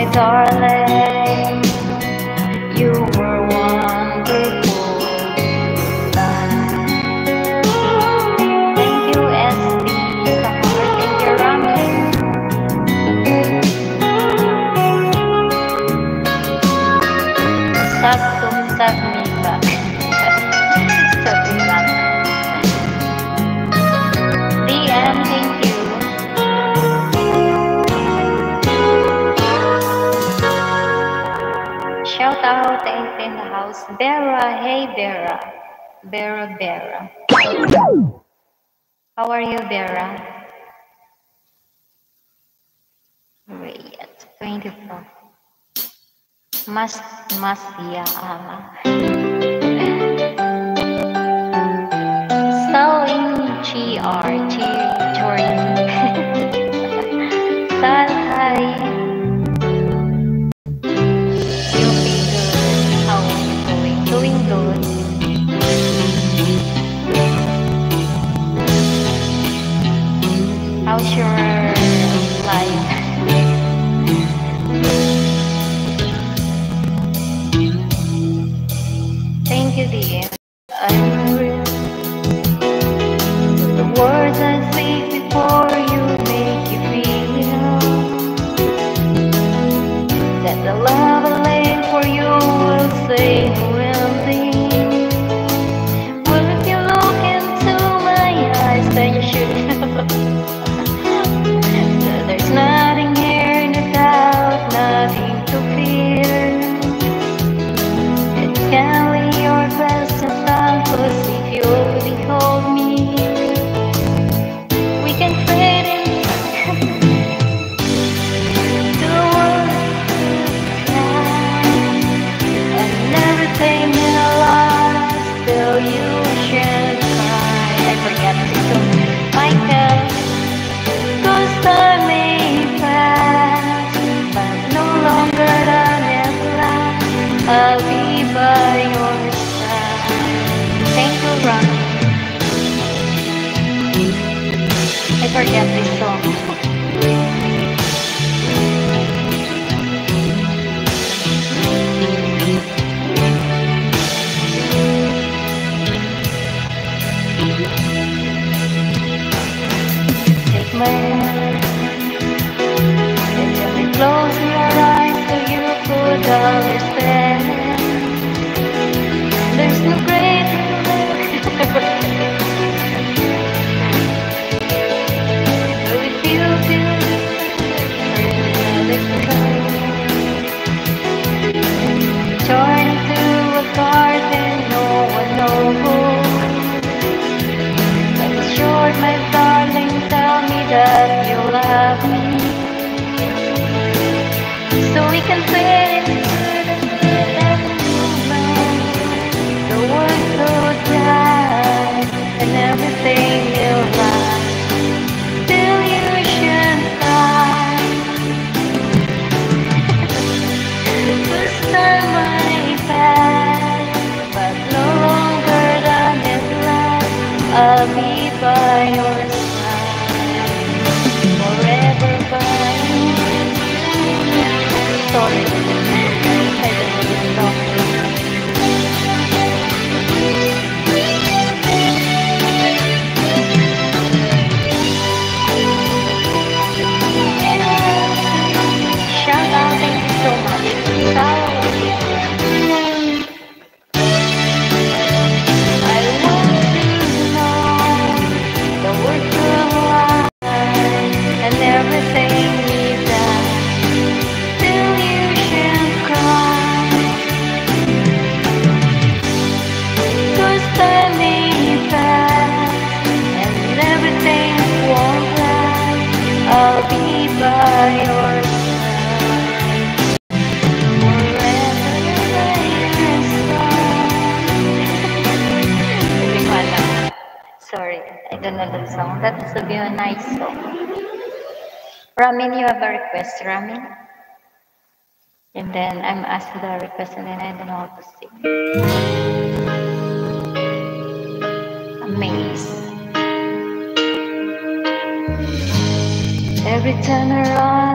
my darling, you were wonderful. Thank you, SD. Thank you, Ramen. Sab me back. Sabi lang. DM, thank you. Shout out in the house. Bera, hey Bera. Bera. How are you, Bera? Wait, 24. Must, yeah. Selling Jordan. Sal, hi. You'll be good. How are you going? Doing good. How's your life? Thank you, DM. The words I say before you make you feel that the love I lay for you will say will be. Well, if you look into my eyes, then you should know that there's nothing here, no doubt, nothing to fear. It's carry your best and time, 'cause if you behold me, we can fade in to one and everything in our lives till you should cry. I forget to do Michael, 'cause time may pass, but no longer than it lasts. I'll be by your side. Thank you, Ron. I forget this song. Take my hand and gently close your eyes so you could understand. There's no greater love. With you feel torn into a garden no one knows. But short, my darling, tell me that you love me, so we can fade into that moment. The world will die and everything will last till you should die. This time might pass, but no longer than it lasts. I'll be by your side, forever by your side. Sorry, I don't know. Shout out, thank you so much. I want to know the words of life and everything we've done till you should cry. 'Cause time may pass and everything won't last. I'll be by your side. Sorry, I don't know that song. That would be a nice song. Ramin, you have a request, Ramin? And then I'm asked the request and then I don't know how to sing. Amaze. Every time I rise